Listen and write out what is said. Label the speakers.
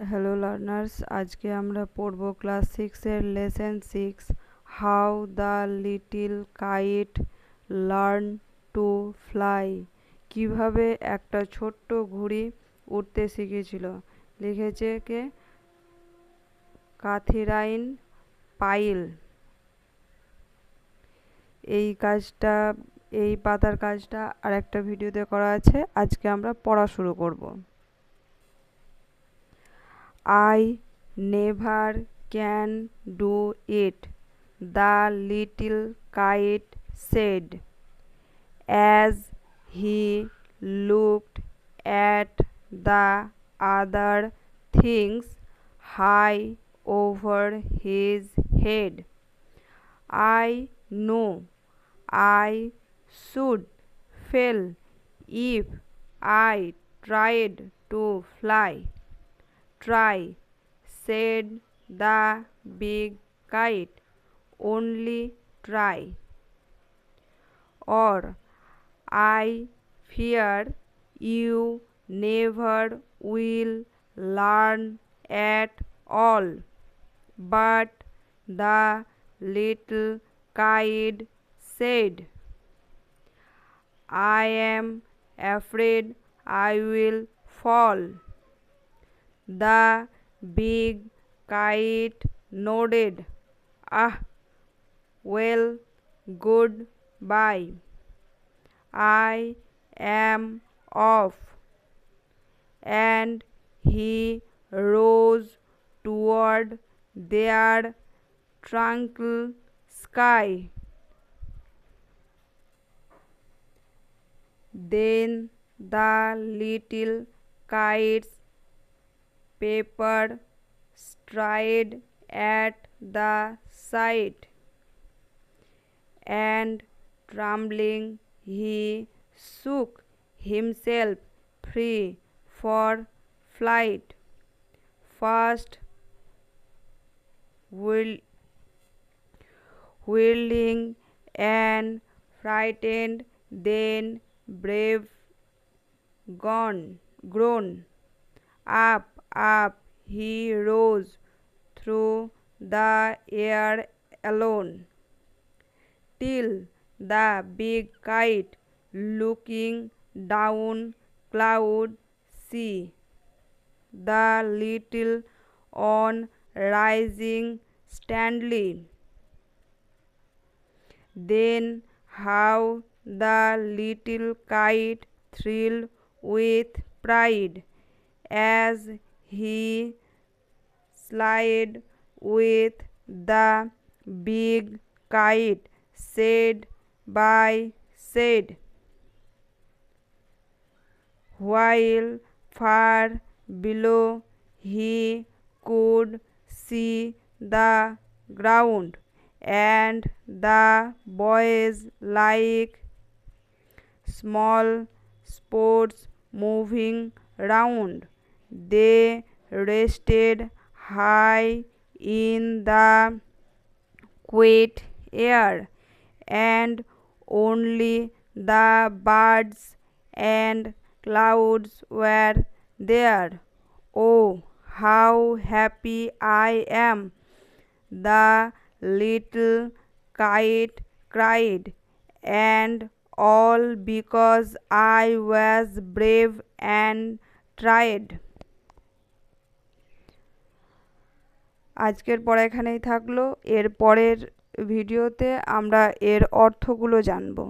Speaker 1: Hello learners, আজকে আমরা পড়ব ক্লাস 6-এর lesson 6 how the little kite learn to fly. কিভাবে একটা ছোট্ট ঘুড়ি উড়তে শিখেছিল। লিখেছে কে? কাথিরাইন পাইল। এই পাতার কাজটা আরেকটা ভিডিওতে করা আছে। আজকে আমরা পড়া শুরু করব। I never can do it, the little kite said, as he looked at the other things high over his head. I know I should fail if I tried to fly. Try, said the big kite, only try. Or I fear you never will learn at all. But the little kite said, I am afraid I will fall. The big kite nodded. Ah, well, goodbye. I am off. And he rose toward their tranquil sky. Then the little kite's paper strayed at the sight, and trembling he shook himself free for flight. First whirling and frightened, then brave grown. Up, up he rose through the air alone, till the big kite, looking down cloud, see the little on rising steadily. Then how the little kite thrilled with pride as he slid with the big kite side by side, while far below he could see the ground and the boys like small spots moving round. They rested high in the quiet air, and only the birds and clouds were there. Oh, how happy I am! The little kite cried, and all because I was brave and tried. আজকের পড়া এখানেই থাকলো। এর পরের ভিডিওতে আমরা এর অর্থগুলো জানবো।